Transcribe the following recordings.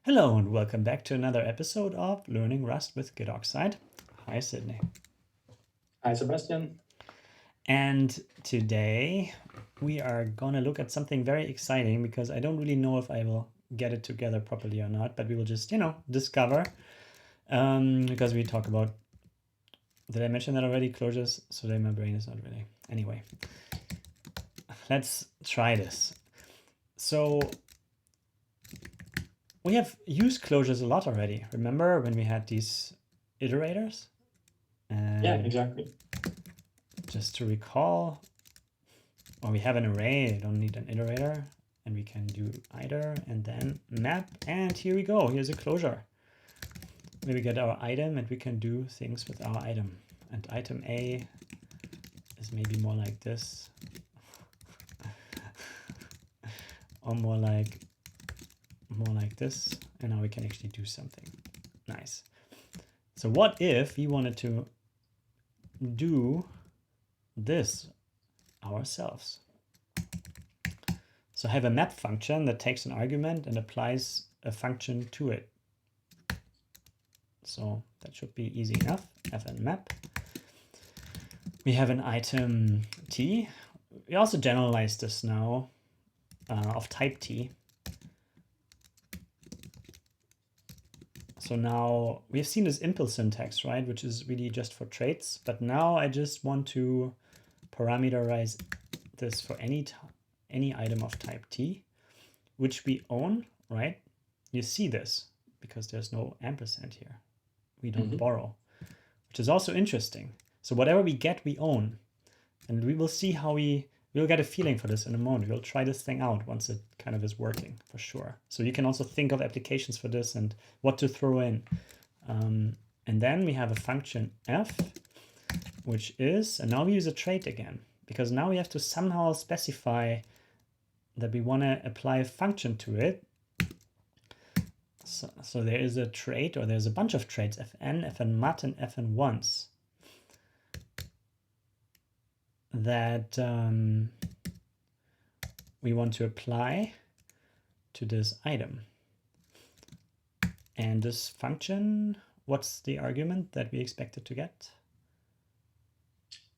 Hello and welcome back to another episode of Learning Rust with Git Oxide. Hi, Sydney. Hi, Sebastian. And today we are going to look at something very exciting because I don't really know if I will get it together properly or not, but we will just, discover because we talk about, did I mention that already? Closures? So that my brain is not really. Anyway, let's try this. So we have used closures a lot already. Remember when we had these iterators? Yeah, exactly. Just to recall, we have an array, I don't need an iterator, and we can do iter and then map, and here we go, here's a closure. We get our item and we can do things with our item. And item A is maybe more like this. Or more like this, and now we can actually do something. Nice. So what if we wanted to do this ourselves? So I have a map function that takes an argument and applies a function to it. So that should be easy enough. fn map. We have an item t. We also generalize this now of type t. So now we've seen this impl syntax, right, which is really just for traits. But now I just want to parameterize this for any item of type t, which we own, right? You see this because there's no ampersand here. We don't borrow, which is also interesting. So whatever we get, we own. And we will see how we'll get a feeling for this in a moment. We'll try this thing out once it kind of is working for sure. So you can also think of applications for this and what to throw in. And then we have a function f, which is, and now we use a trait again, because now we have to somehow specify that we want to apply a function to it. So there is a trait, or there's a bunch of traits, fn mut, and fn once, that we want to apply to this item. And this function, what's the argument that we expect it to get?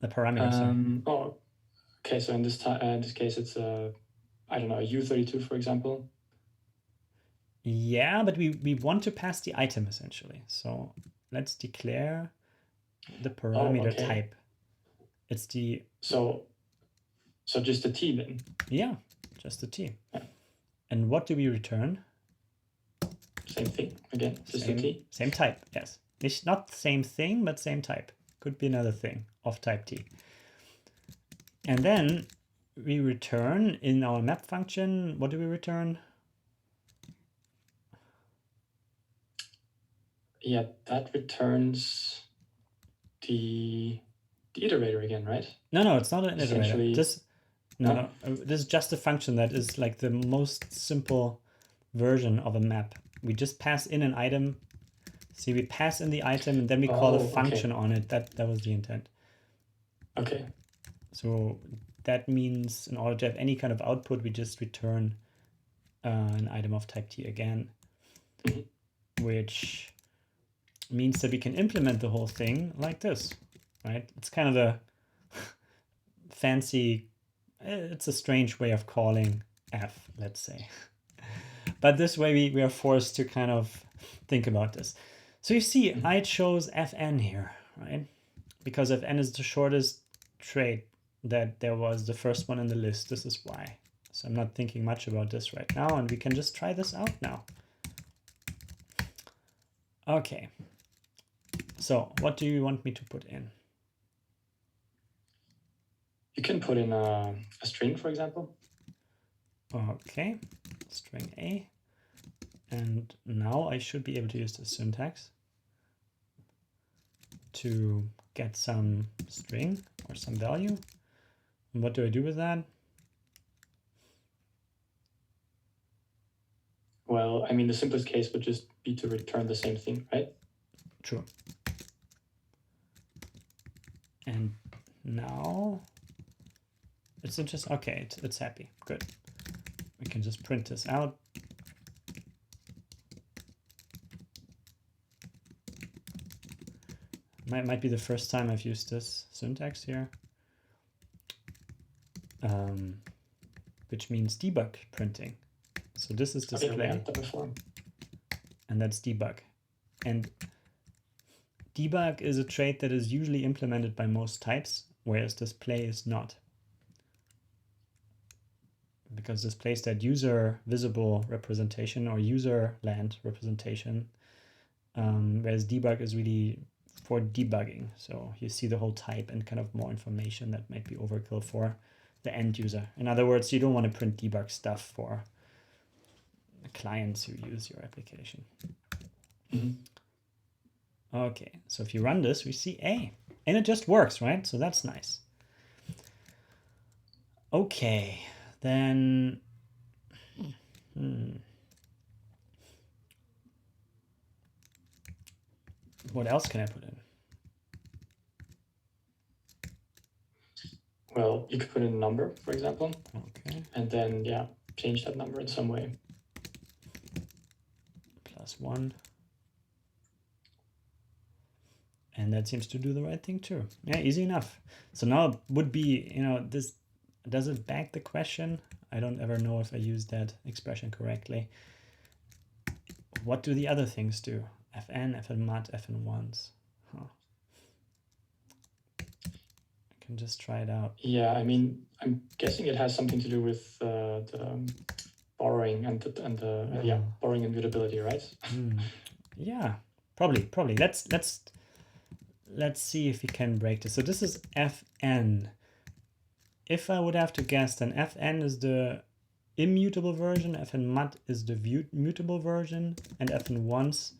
The parameter. Oh, okay. So in this case, it's I don't know, a U32, for example. Yeah, but we want to pass the item essentially. So let's declare the parameter type. It's the so just the t then. Yeah, just the t. Yeah. And what do we return? Same thing again, just the t. Same type, yes. It's not same thing, but same type. Could be another thing of type t. And then we return in our map function. What do we return? Yeah, that returns the iterator again, right? No, it's not an iterator. This is just a function that is like the most simple version of a map. We just pass in an item. See, we pass in the item and then we call a function on it. That was the intent. Okay. So that means in order to have any kind of output, we just return an item of type t again, which means that we can implement the whole thing like this, right? It's kind of a fancy, it's a strange way of calling f, let's say. But this way we are forced to kind of think about this. So you see, I chose fn here, right? Because fn is the shortest trait that there was, the first one in the list. This is why. So I'm not thinking much about this right now, and we can just try this out now. Okay. So what do you want me to put in? You can put in a string, for example. Okay, string a. And now I should be able to use the syntax to get some string or some value. And what do I do with that? Well, I mean, the simplest case would just be to return the same thing, right? True. And now it's interesting. Okay, it's happy. Good. We can just print this out. Might be the first time I've used this syntax here, which means debug printing. So this is display, we had that before. And that's debug. And debug is a trait that is usually implemented by most types, whereas display is not. Because display is that user visible representation or user land representation, whereas debug is really for debugging. So you see the whole type and kind of more information that might be overkill for the end user. In other words, you don't want to print debug stuff for the clients who use your application. Okay, so if you run this, we see A, and it just works, right? So that's nice. Okay, then what else can I put in? Well, you could put in a number, for example. Okay. And then, yeah, change that number in some way. +1. And that seems to do the right thing too. Yeah, easy enough. So now it would be, this, does it beg the question? I don't ever know if I used that expression correctly. What do the other things do? fn, fnmut, fn1s. Huh. I can just try it out. Yeah, I mean, I'm guessing it has something to do with the borrowing and the borrowing and mutability, right? Yeah, probably. Let's see if we can break this. So this is fn. If I would have to guess, then fn is the immutable version, fnmut is the mutable version, and fn1s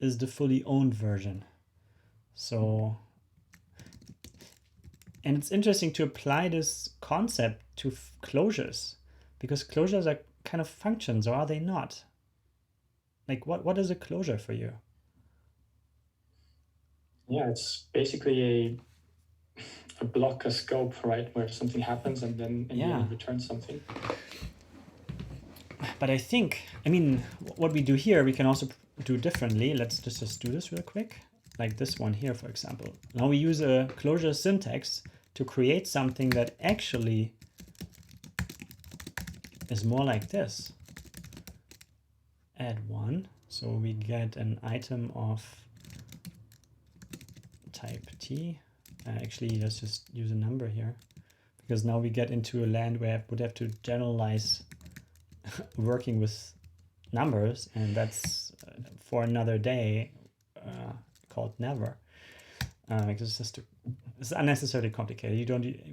is the fully owned version. So, and it's interesting to apply this concept to closures, because closures are kind of functions, or are they not? Like, what is a closure for you? Yeah, it's basically a block, a scope, right, where something happens and then in the end returns something. But I mean, what we do here, we can also do differently. Let's just do this real quick. Like this one here, for example. Now we use a closure syntax to create something that actually is more like this. Add 1. So we get an item of type T. Actually, let's just use a number here, because now we get into a land where I would have to generalize working with numbers, and that's for another day, called never. Because it's unnecessarily complicated.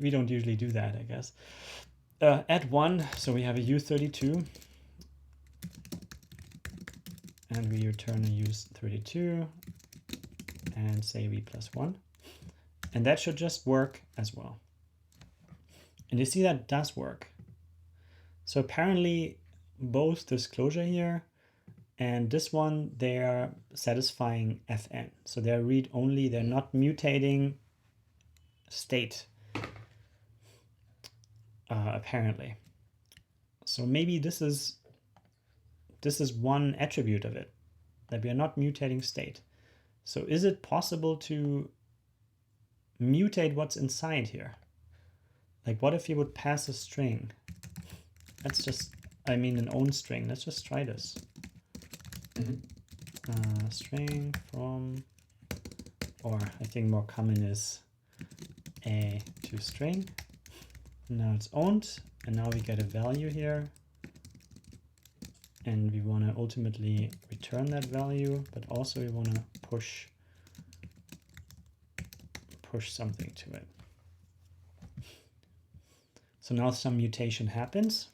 We don't usually do that, I guess. Add 1, so we have a U32, and we return a U32, and say v +1, and that should just work as well. And you see that does work. So apparently both this closure here and this one, they are satisfying fn. So they're read-only, they're not mutating state, apparently. So maybe this is one attribute of it, that we are not mutating state. So is it possible to mutate what's inside here? Like, what if you would pass a string? Let's just, an own string. Let's just try this. String from, or I think more common is a to string. Now it's owned, and now we get a value here. And we want to ultimately return that value, but also we want to push something to it. So now some mutation happens,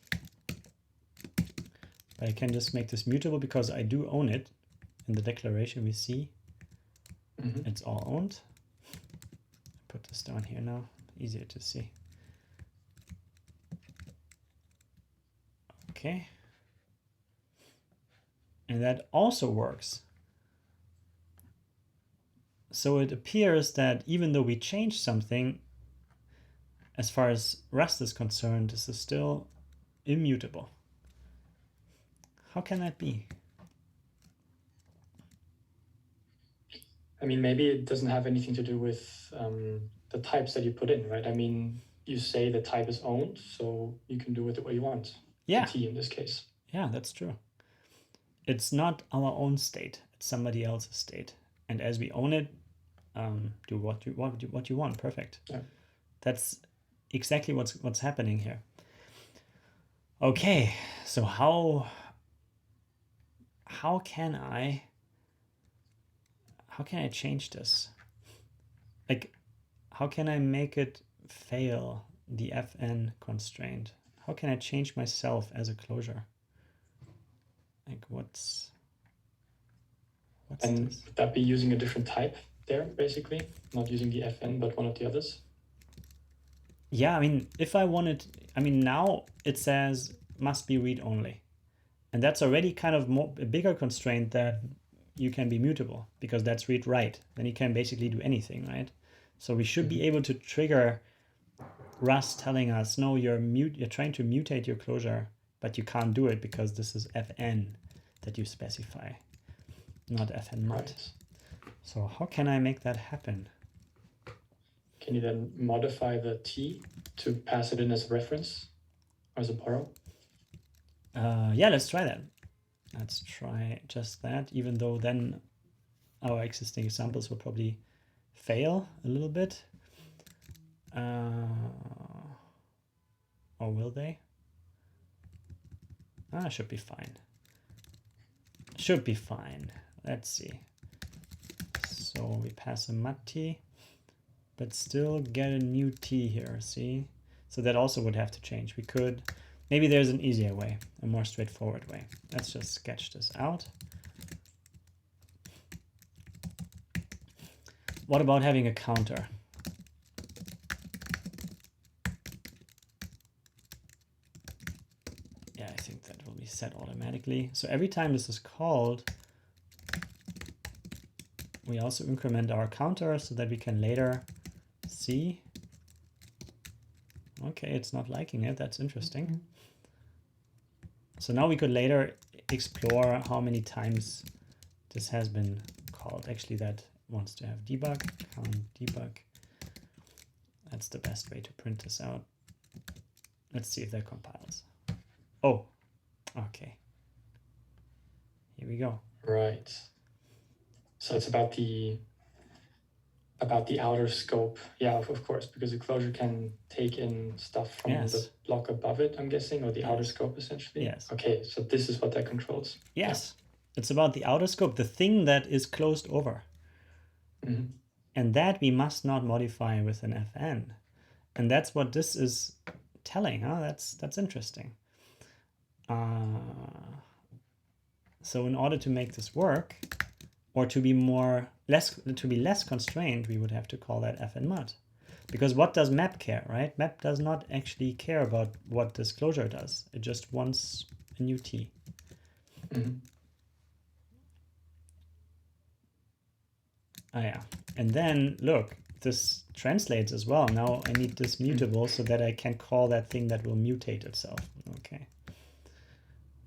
but I can just make this mutable because I do own it. In the declaration we see it's all owned. Put this down here now, easier to see. Okay. And that also works. So it appears that even though we changed something, as far as Rust is concerned, this is still immutable. How can that be? I mean, maybe it doesn't have anything to do with the types that you put in, right? I mean, you say the type is owned, so you can do it the way you want. Yeah. The T in this case. Yeah, that's true. It's not our own state. It's somebody else's state. And as we own it, do what you want. Perfect. Yeah. That's exactly what's happening here. Okay, so how can I change this? Like, how can I make it fail the FN constraint? How can I change myself as a closure? Like, what's And this? would that be using a different type there, basically? Not using the FN, but one of the others? Yeah, I mean, if I wanted, I mean, now it says must be read-only. And that's already kind of a bigger constraint that you can be mutable, because that's read-write. Then you can basically do anything, right? So we should be able to trigger Rust telling us, no, you're trying to mutate your closure, but you can't do it because this is FN that you specify, not FN mut. Right. So how can I make that happen? Can you then modify the T to pass it in as a reference or as a borrow? Yeah, let's try that. Let's try just that, even though then our existing examples will probably fail a little bit. Or will they? Should be fine. Should be fine. Let's see. So we pass a mut T, but still get a new T here, see? So that also would have to change. We could, maybe there's an easier way, a more straightforward way. Let's just sketch this out. What about having a counter? Yeah, I think that will be set automatically. So every time this is called, we also increment our counter so that we can later see. Okay, it's not liking it. That's interesting. So now we could later explore how many times this has been called. Actually, that wants to have debug, count debug. That's the best way to print this out. Let's see if that compiles. Oh, okay. Here we go. Right. So it's about the outer scope. Yeah, of course, because the closure can take in stuff from the block above it, I'm guessing, or the outer scope essentially. Yes. Okay, so this is what that controls. Yes. Yeah. It's about the outer scope, the thing that is closed over. And that we must not modify with an FN. And that's what this is telling, huh? That's interesting. So in order to make this work, or to be less constrained, we would have to call that FN mut. Because what does map care, right? Map does not actually care about what this closure does. It just wants a new T. Yeah. And then look, this translates as well. Now I need this mutable so that I can call that thing that will mutate itself. Okay.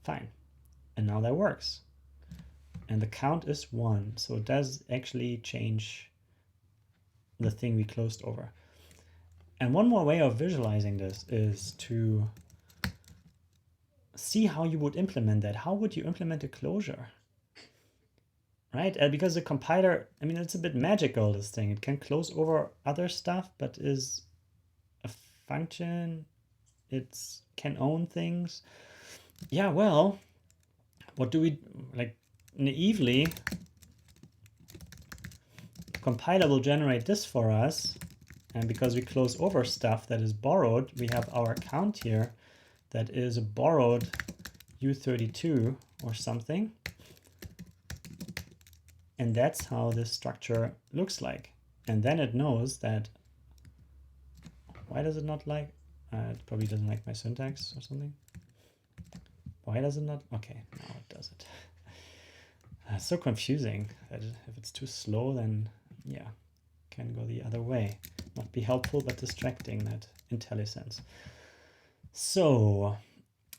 Fine. And now that works. And the count is 1. So it does actually change the thing we closed over. And one more way of visualizing this is to see how you would implement that. How would you implement a closure? Right? Because the compiler, I mean, it's a bit magical, this thing. It can close over other stuff, but is a function. It can own things. Yeah, well, what do we, like, naively, the compiler will generate this for us. And because we close over stuff that is borrowed, we have our count here that is a borrowed U32 or something. And that's how this structure looks like. And then it knows that, why does it not like, it probably doesn't like my syntax or something. Why does it not? Okay, now it does it. It's so confusing that if it's too slow, then yeah, can go the other way. Not be helpful, but distracting, that IntelliSense. So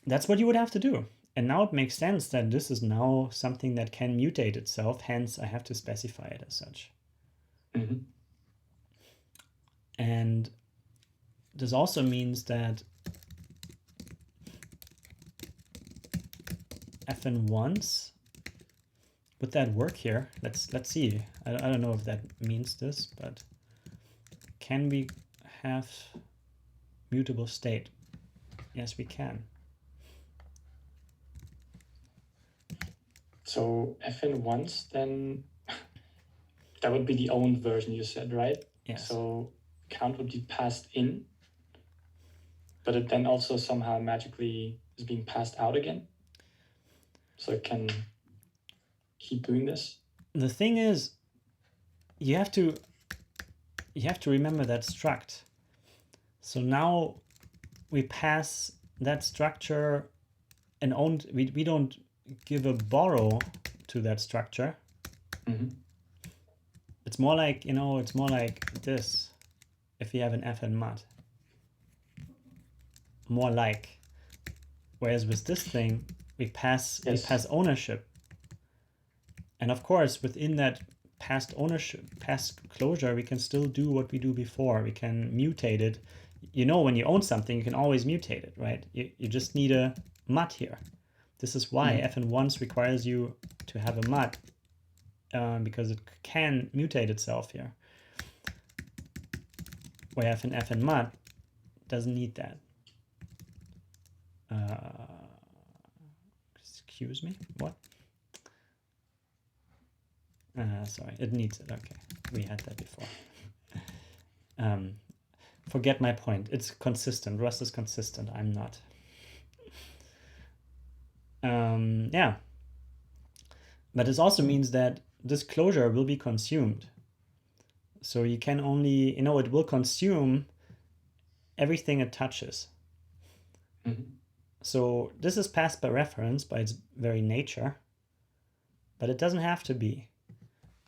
that's what you would have to do. And now it makes sense that this is now something that can mutate itself. Hence, I have to specify it as such. Mm-hmm. And this also means that fn once, would that work here? Let's see. I don't know if that means this, but can we have mutable state? Yes, we can. So fn once, then that would be the owned version you said, right? Yes. So count would be passed in, but it then also somehow magically is being passed out again. So it can keep doing this. The thing is, you have to remember that struct. So now we pass that structure and owned. We don't give a borrow to that structure. Mm-hmm. It's more like, you know, it's more like this. If we have an fn mut, more like. Whereas with this thing, we pass ownership. And of course, within that past ownership, past closure, we can still do what we do before. We can mutate it. You know, when you own something, you can always mutate it, right? You just need a mut here. This is why fn once requires you to have a mut, because it can mutate itself here. Where fn mut doesn't need that. Excuse me, what? Sorry, it needs it. Okay, we had that before. Forget my point. It's consistent. Rust is consistent. I'm not. Yeah. But this also means that this closure will be consumed. So you can only, you know, it will consume everything it touches. Mm-hmm. So this is passed by reference by its very nature, but it doesn't have to be.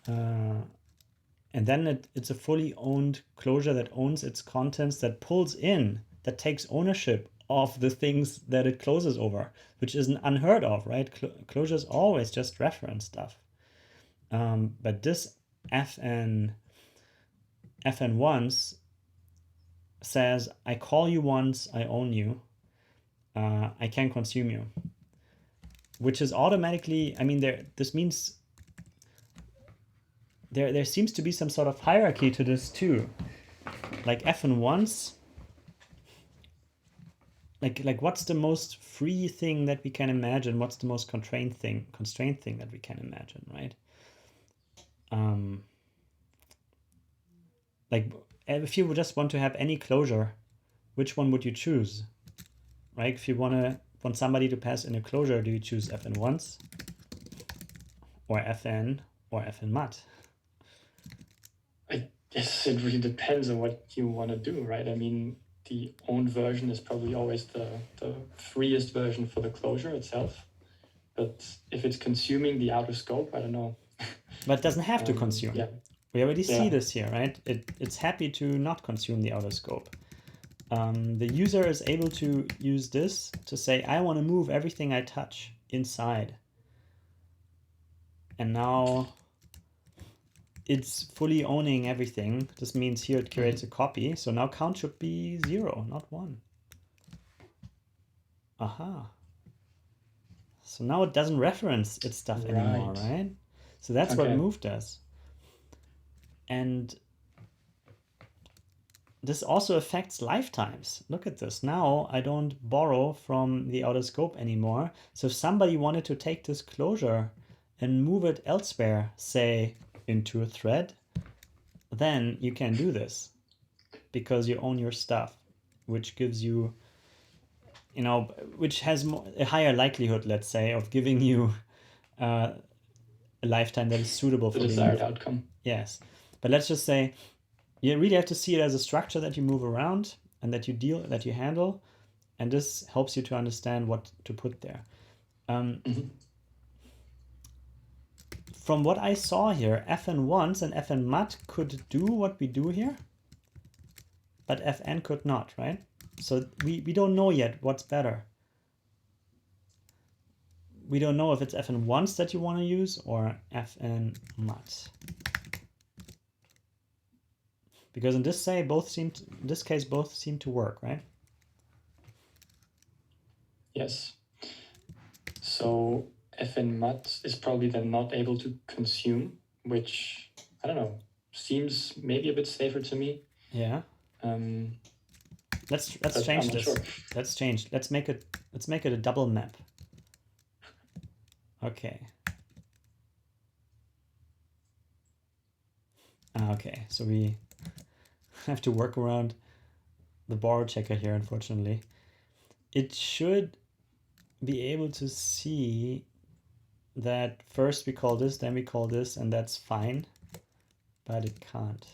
And then it's a fully owned closure that owns its contents, that pulls in, that takes ownership of the things that it closes over, which isn't unheard of, right? Closure is always just reference stuff. But this fn once says, I call you once, I own you, I can consume you, which is automatically, I mean, this means there seems to be some sort of hierarchy to this too. Like fn once, like what's the most free thing that we can imagine? What's the most constrained thing that we can imagine, right? Like if you just want to have any closure, which one would you choose? Right? If you want somebody to pass in a closure, do you choose fn once or fn mut? I guess it really depends on what you want to do, right? I mean, the owned version is probably always the freest version for the closure itself. But if it's consuming the outer scope, I don't know. But it doesn't have to consume. Yeah. We already see this here, right? It's happy to not consume the outer scope. The user is able to use this to say, I want to move everything I touch inside. And now it's fully owning everything. This means here it creates a copy. So now count should be 0, not 1. Aha. So now it doesn't reference its stuff anymore, right? So that's what move does. And this also affects lifetimes. Look at this. Now I don't borrow from the outer scope anymore. So if somebody wanted to take this closure and move it elsewhere, say into a thread, then you can do this because you own your stuff, which gives you, you know, which has a higher likelihood, let's say, of giving you a lifetime that is suitable for the desired outcome. Yes. But let's just say you really have to see it as a structure that you move around and that you handle, and this helps you to understand what to put there. From what I saw here, fn once and fn mut could do what we do here, but fn could not, right? So we don't know yet what's better. We don't know if it's fn once that you want to use or fn mut. Because in this case, both seem to work, right? Yes. So fn_mut is probably then not able to consume, which, I don't know, seems maybe a bit safer to me. Yeah. Let's but change I'm not this. sure. Let's change. Let's make it a double map. Okay. Okay, so we have to work around the borrow checker here, unfortunately. It should be able to see that first we call this, then we call this, and that's fine, but it can't.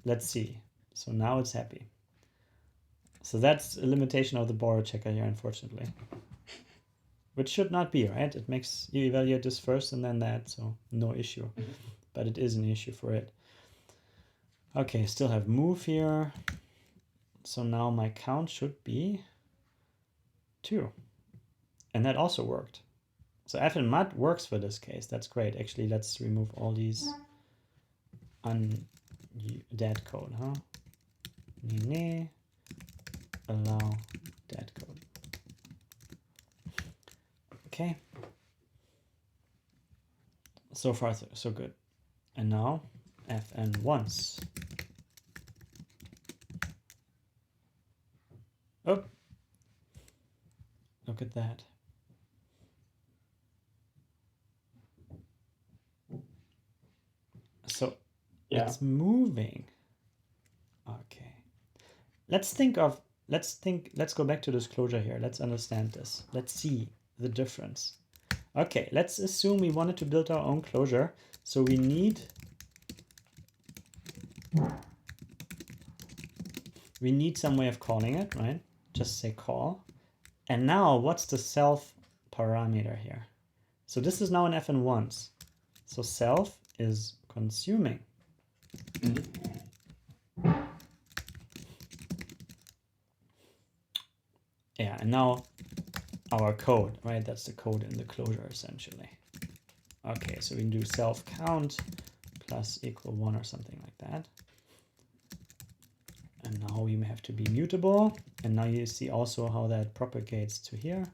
Let's see. So now it's happy. So that's a limitation of the borrow checker here, unfortunately. Which should not be, right? It makes you evaluate this first and then that, so no issue. But it is an issue for it. Okay, still have move here. So now my count should be 2. And that also worked. So fn_mut works for this case. That's great. Actually, let's remove all these dead code, huh? Allow dead code. Okay. So far, so good. And now fn_once. Oh, look at that. So yeah, it's moving. Okay. Let's go back to this closure here. Let's understand this. Let's see the difference. Okay, let's assume we wanted to build our own closure. So we need some way of calling it, right? Just say call. And now what's the self parameter here? So this is now an fn_once. So self is consuming. Yeah, and now our code, right? That's the code in the closure essentially. Okay, so we can do self count plus equal 1 or something like that. And now we have to be mutable. And now you see also how that propagates to here.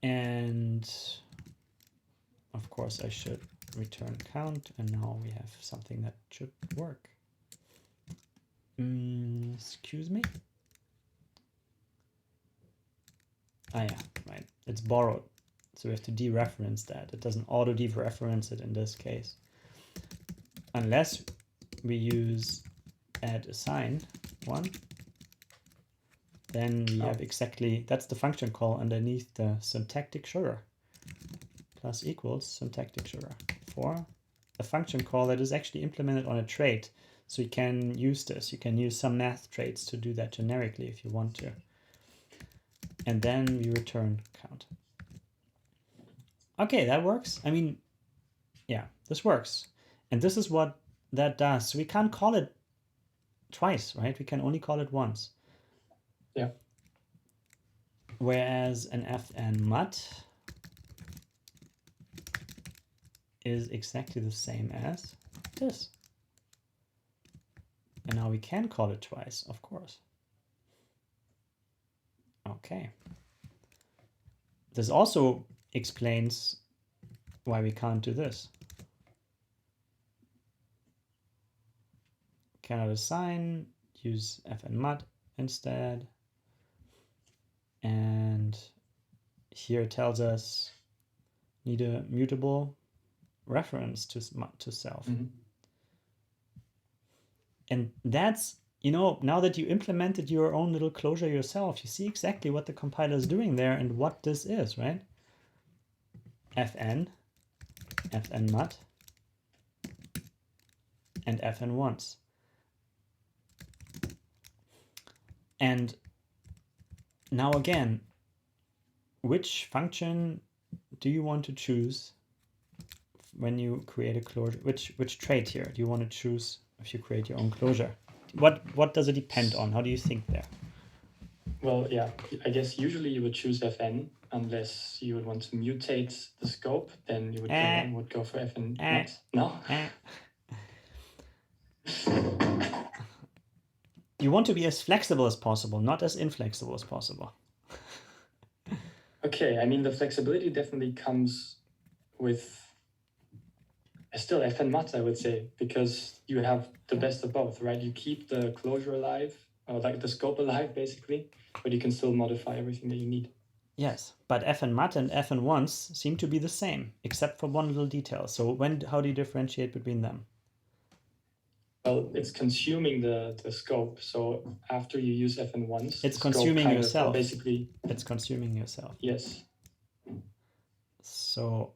And of course I should return count. And now we have something that should work. Excuse me. Ah, yeah, right. It's borrowed. So we have to dereference that. It doesn't auto dereference it in this case. Unless we use add assign 1, then we have exactly, that's the function call underneath the syntactic sugar. Plus equals syntactic sugar for a function call that is actually implemented on a trait. So you can use this. You can use some math traits to do that generically if you want to. And then we return count. Okay, that works. I mean, yeah, this works. And this is what that does. So we can't call it twice, right? We can only call it once. Yeah. Whereas an fn_mut is exactly the same as this. And now we can call it twice, of course. Okay. This also explains why we can't do this. Cannot assign, use fn_mut instead. And here it tells us need a mutable reference to self. And that's, you know, now that you implemented your own little closure yourself, you see exactly what the compiler is doing there and what this is, right? fn_mut, and fn_once. And now again, which function do you want to choose when you create a closure? Which trait here do you want to choose if you create your own closure? What does it depend on? How do you think there? Well, yeah, I guess usually you would choose fn unless you would want to mutate the scope. Then you would go for fn_mut. No? You want to be as flexible as possible, not as inflexible as possible. Okay, I mean, the flexibility definitely comes with still FN mut, I would say, because you have the best of both, right? You keep the closure alive, or like the scope alive, basically, but you can still modify everything that you need. Yes, but FN mut and FN once seem to be the same, except for one little detail. So how do you differentiate between them? Well, it's consuming the scope. So after you use FN once, it's the scope consuming kind yourself. of, basically, it's consuming yourself. Yes. So,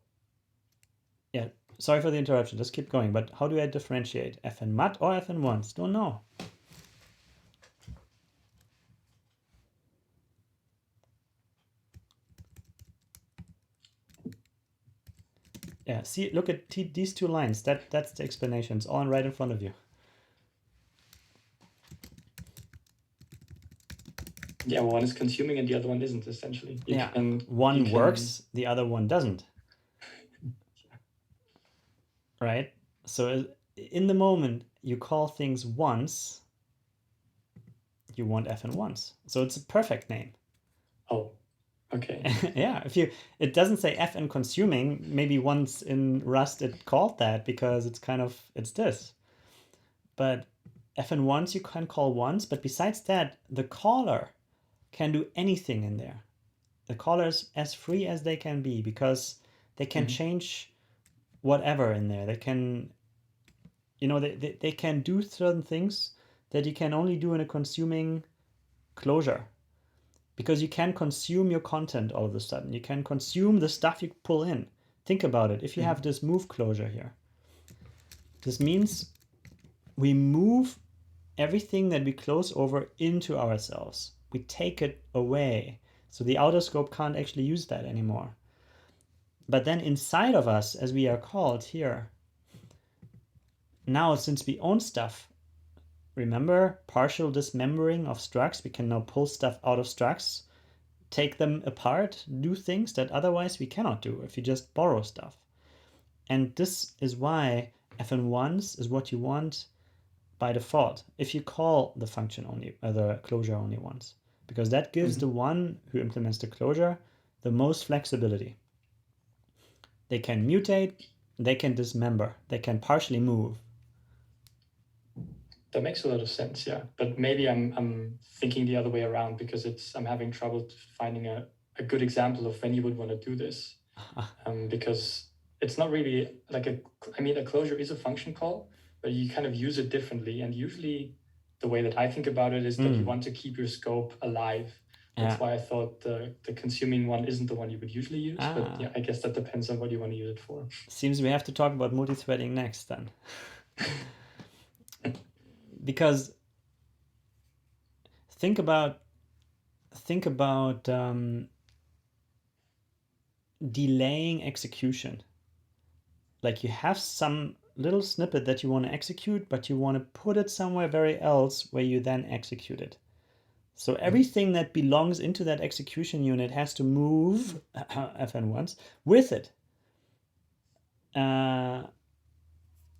yeah, sorry for the interruption. Just keep going. But how do I differentiate FN mut or FN once? Don't know. Yeah, see, look at these two lines. That's the explanation. It's all right in front of you. Yeah, one is consuming and the other one isn't, essentially. One works, the other one doesn't. Right? So in the moment you call things once, you want FN once. So it's a perfect name. Oh, okay. Yeah, it doesn't say FN consuming. Maybe once in Rust it called that because it's this. But FN once you can call once, but besides that, the caller can do anything in there. The caller is as free as they can be because they can change whatever in there. They can, they can do certain things that you can only do in a consuming closure. Because you can consume your content all of a sudden. You can consume the stuff you pull in. Think about it. If you have this move closure here, this means we move everything that we close over into ourselves. We take it away. So the outer scope can't actually use that anymore. But then inside of us, as we are called here, now since we own stuff, remember partial dismembering of structs, we can now pull stuff out of structs, take them apart, do things that otherwise we cannot do if you just borrow stuff. And this is why FN once is what you want by default if you call the function only, the closure only once, because that gives the one who implements the closure the most flexibility. They can mutate, they can dismember, they can partially move. That makes a lot of sense, yeah. But maybe I'm thinking the other way around because I'm having trouble finding a good example of when you would want to do this. Because it's not really like a closure is a function call, but you kind of use it differently. And usually the way that I think about it is that you want to keep your scope alive. That's why I thought the consuming one isn't the one you would usually use. But yeah, I guess that depends on what you want to use it for. Seems we have to talk about multi-threading next then. Because think about delaying execution. Like you have some little snippet that you want to execute, but you want to put it somewhere very else where you then execute it. So everything that belongs into that execution unit has to move FN once with it. And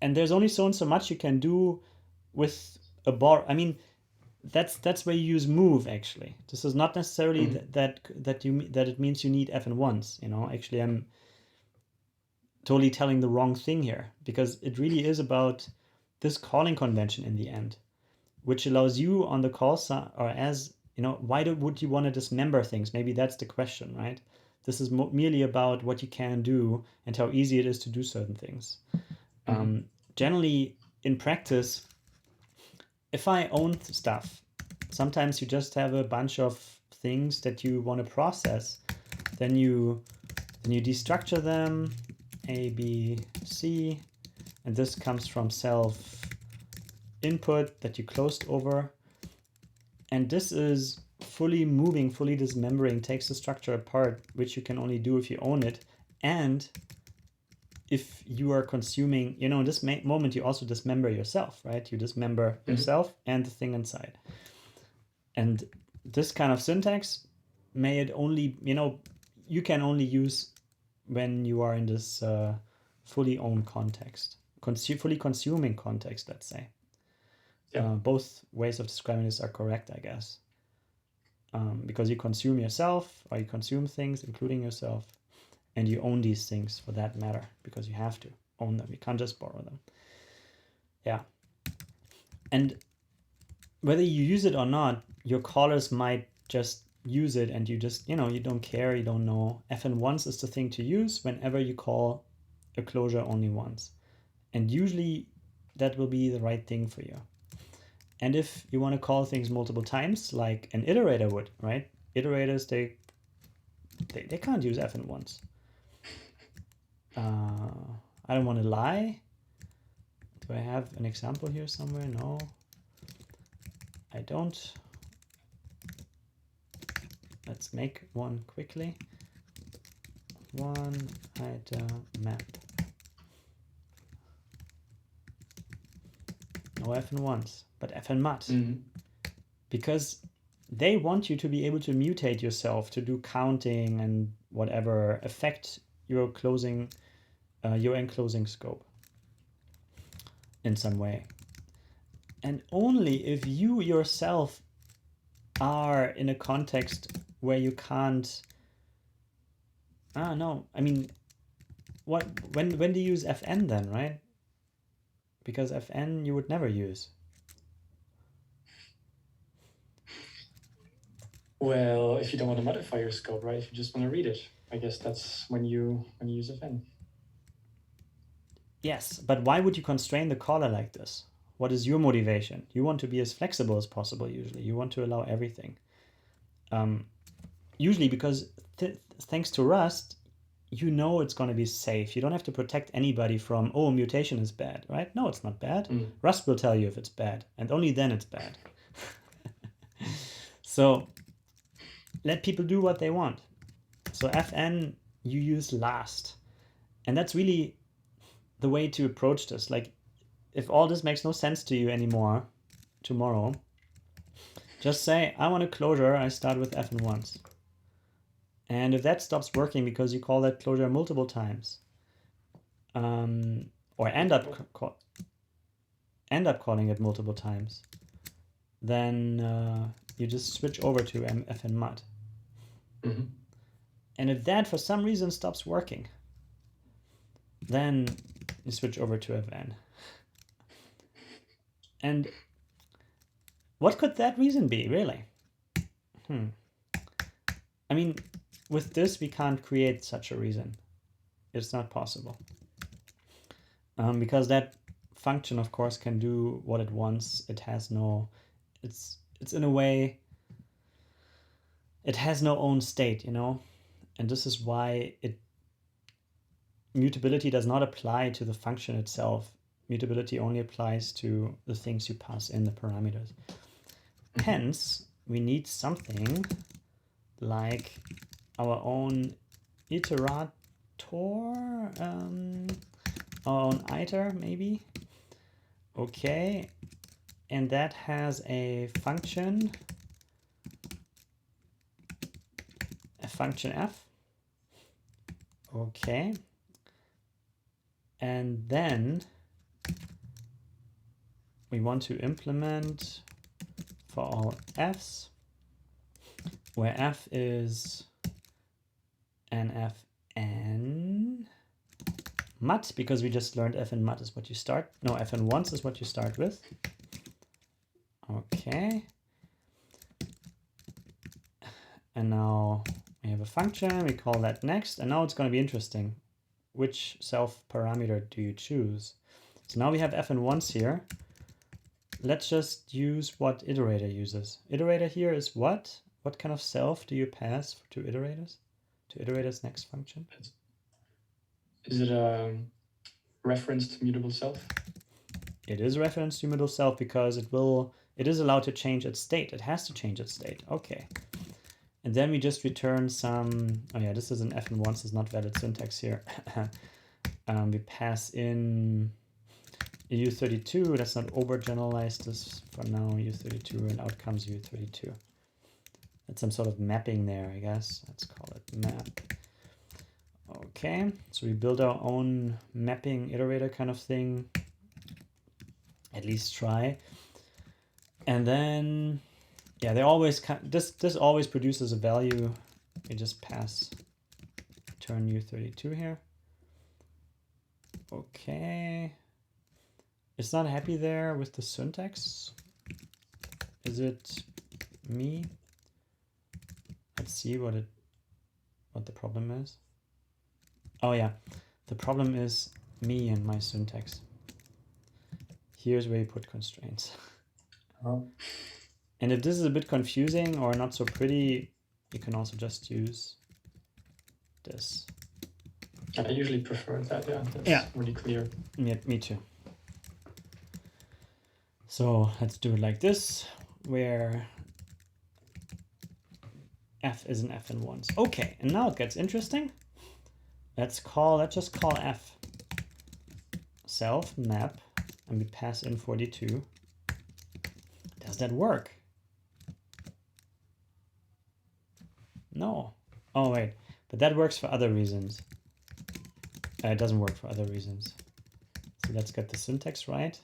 there's only so much you can do with a bar. I mean, that's where you use move actually. This is not necessarily that it means you need FN once. Actually, I'm totally telling the wrong thing here because it really is about this calling convention in the end, which allows you on the call side, or as why would you want to dismember things? Maybe that's the question, right? This is merely about what you can do and how easy it is to do certain things. Generally, in practice, if I own stuff, sometimes you just have a bunch of things that you want to process. Then you destructure them, A, B, C, and this comes from self input that you closed over. And this is fully moving, fully dismembering, takes the structure apart, which you can only do if you own it. And if you are consuming, in this moment, you also dismember yourself, right? You dismember yourself and the thing inside. And this kind of syntax may it only, you can only use when you are in this fully owned context, fully consuming context, let's say. Yeah. Both ways of describing this are correct, I guess. Because you consume yourself, or you consume things, including yourself, and you own these things for that matter, because you have to own them. You can't just borrow them. Yeah. And whether you use it or not, your callers might just use it, and you just, you don't care, you don't know. Fn once is the thing to use whenever you call a closure only once. And usually that will be the right thing for you. And if you want to call things multiple times, like an iterator would, right? Iterators, they can't use Fn once. I don't want to lie. Do I have an example here somewhere? No, I don't. Let's make one quickly. One item map. No Fn once, but Fn mut. Mm-hmm. Because they want you to be able to mutate yourself, to do counting and whatever, affect your closing, your enclosing scope in some way. And only if you yourself are in a context where you can't, no, I mean, when do you use Fn then, right? Because Fn you would never use. Well, if you don't want to modify your scope, right? If you just want to read it, I guess that's when you use Fn. Yes, but why would you constrain the caller like this? What is your motivation? You want to be as flexible as possible usually. You want to allow everything. Usually because thanks to Rust, you know it's going to be safe. You don't have to protect anybody from, oh, mutation is bad, right? No, it's not bad. Rust will tell you if it's bad, and only then it's bad. So let people do what they want. So Fn you use last. And that's really the way to approach this. Like, if all this makes no sense to you anymore tomorrow, just say, I want a closure, I start with Fn once. And if that stops working because you call that closure multiple times, or end up calling it multiple times, then you just switch over to Fn mut. Mm-hmm. And if that for some reason stops working, then you switch over to Fn. And what could that reason be, really? I mean, with this, we can't create such a reason. It's not possible. Because that function, of course, can do what it wants. It has no... It's in a way... It has no own state, And this is why mutability does not apply to the function itself. Mutability only applies to the things you pass in, the parameters. Hence, we need something like our own iterator, our own iter, maybe. Okay, and that has a function f. Okay, and then we want to implement for all f's, where f is nfn mut, because we just learned Fn mut is what you start. No, Fn once is what you start with. Okay. And now we have a function, we call that next, and now it's going to be interesting. Which self parameter do you choose? So now we have Fn once here. Let's just use what iterator uses. Iterator here is what? What kind of self do you pass to iterators? To iterators next function? Is it a reference to mutable self? It is a reference to mutable self because it is allowed to change its state. It has to change its state. Okay. And then we just return some, oh yeah, this is an Fn once, is not valid syntax here. We pass in U32, let's not overgeneralize this for now, U32, and out comes U32. That's some sort of mapping there, I guess. Let's call it map. Okay, so we build our own mapping iterator kind of thing. At least try. And then, yeah, they always this always produces a value. We just pass return u32 here. Okay. It's not happy there with the syntax. Is it me? Let's see what the problem is. Oh yeah, the problem is me and my syntax. Here's where you put constraints. Oh. And if this is a bit confusing or not so pretty, you can also just use this. I usually prefer that, yeah. That's really clear. Me too. So let's do it like this, where f is an f in ones. Okay, and now it gets interesting. Let's just call f self map, and we pass in 42. Does that work? No. Oh wait, but that works for other reasons. It doesn't work for other reasons. So let's get the syntax right.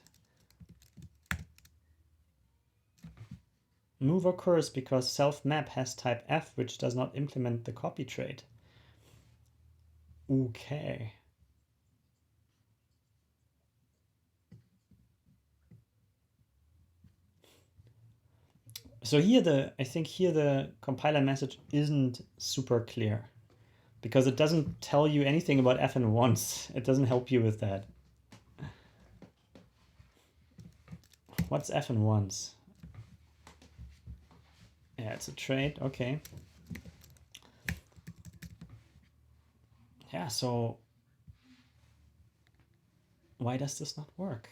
Move occurs because self map has type f, which does not implement the copy trait. Okay. So here I think the compiler message isn't super clear because it doesn't tell you anything about f and once. It doesn't help you with that. What's f and once? Yeah, it's a trait. Okay. Yeah, so why does this not work?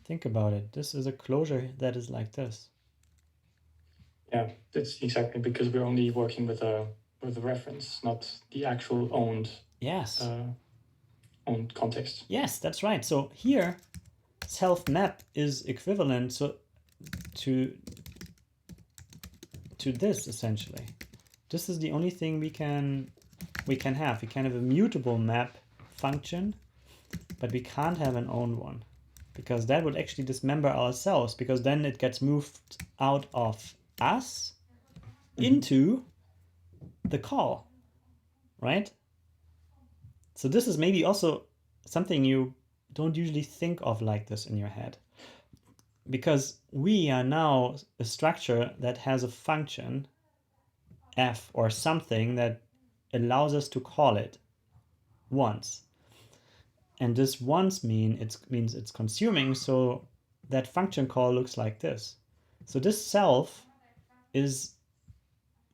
Think about it. This is a closure that is like this. Yeah, that's exactly because we're only working with a reference, not the actual owned owned context. Yes, that's right. So here, self map is equivalent to this essentially. This is the only thing we can have. We can have a mutable map function, but we can't have an own one because that would actually dismember ourselves, because then it gets moved out of us into the call, right? So this is maybe also something you don't usually think of like this in your head, because we are now a structure that has a function f or something that allows us to call it once. And this once means it's consuming, so that function call looks like this. So this self is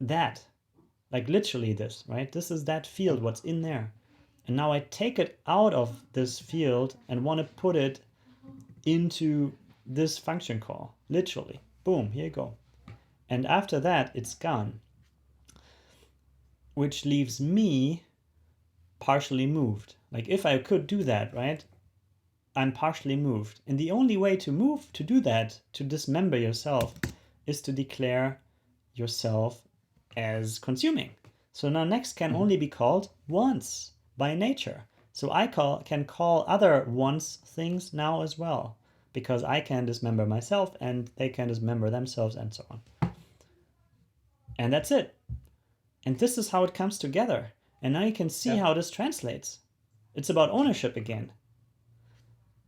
that, like literally this, right? This is that field, what's in there. And now I take it out of this field and want to put it into this function call, literally. Boom, here you go. And after that, it's gone, which leaves me partially moved. Like if I could do that, right? I'm partially moved. And the only way to do that, to dismember yourself, is to declare yourself as consuming. So now next can only be called once by nature. So I can call other once things now as well, because I can dismember myself and they can dismember themselves and so on. And that's it. And this is how it comes together. And now you can see how this translates. It's about ownership again.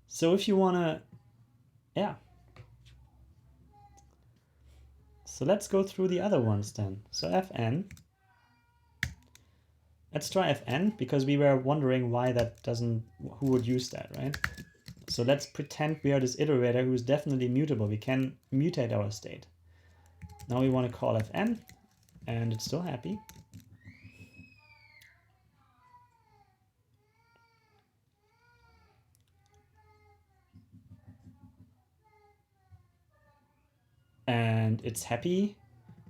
So if you want to, So let's go through the other ones then. So fn. Let's try fn, because we were wondering why that doesn't, who would use that, right? So let's pretend we are this iterator who is definitely mutable. We can mutate our state. Now we want to call fn, and it's still happy. And it's happy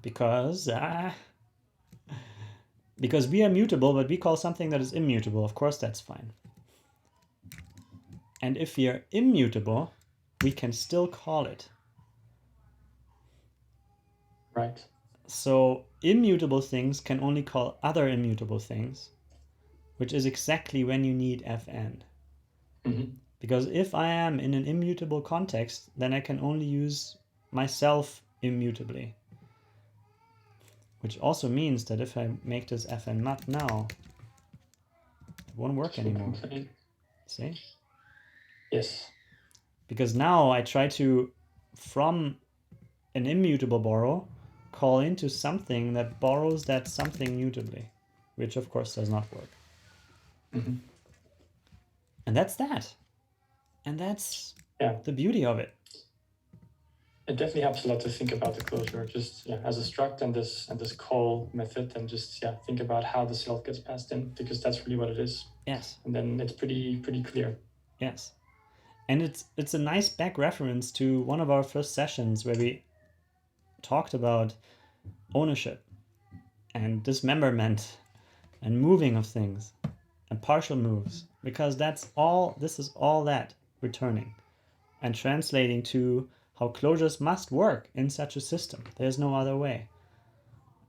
because we are mutable, but we call something that is immutable. Of course, that's fine. And if we are immutable, we can still call it. Right. So immutable things can only call other immutable things, which is exactly when you need fn. Because if I am in an immutable context, then I can only use myself immutably. Which also means that if I make this fn mut now, it won't work anymore. See? Yes. Because now I try to, from an immutable borrow, call into something that borrows that something mutably, which of course does not work. Mm-hmm. And that's that. And that's Yeah. the beauty of it. It definitely helps a lot to think about the closure, just as a struct and this call method, and just think about how the self gets passed in, because that's really what it is. Yes. And then it's pretty clear. Yes. And it's a nice back reference to one of our first sessions where we talked about ownership and dismemberment and moving of things and partial moves, because this is all that returning and translating to how closures must work in such a system. There's no other way.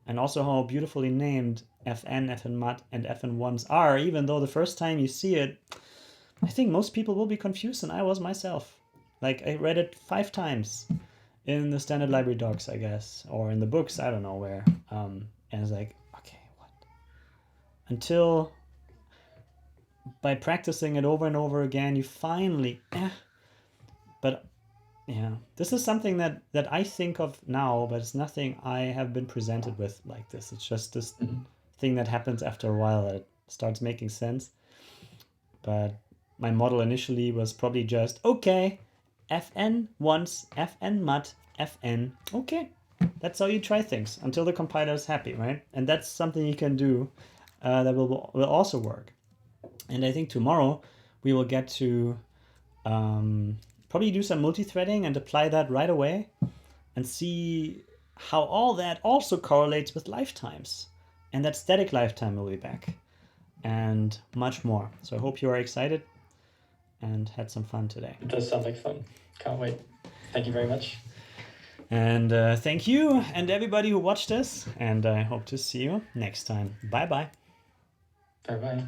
And also how beautifully named fn, fn mut, and fn ones are, even though the first time you see it, I think most people will be confused, and I was myself. Like, I read it 5 times in the standard library docs, I guess, or in the books, I don't know where. And it's like, okay, what? Until by practicing it over and over again, you finally, but yeah, this is something that I think of now, but it's nothing I have been presented with like this. It's just this thing that happens after a while that it starts making sense. But my model initially was probably just, okay, fn once, fn mut, fn, okay. That's how you try things until the compiler is happy, right? And that's something you can do that will also work. And I think tomorrow we will get to probably do some multi-threading and apply that right away and see how all that also correlates with lifetimes. And that static lifetime will be back and much more. So I hope you are excited and had some fun today. It does sound like fun. Can't wait. Thank you very much. And thank you and everybody who watched this. And I hope to see you next time. Bye-bye. Bye-bye.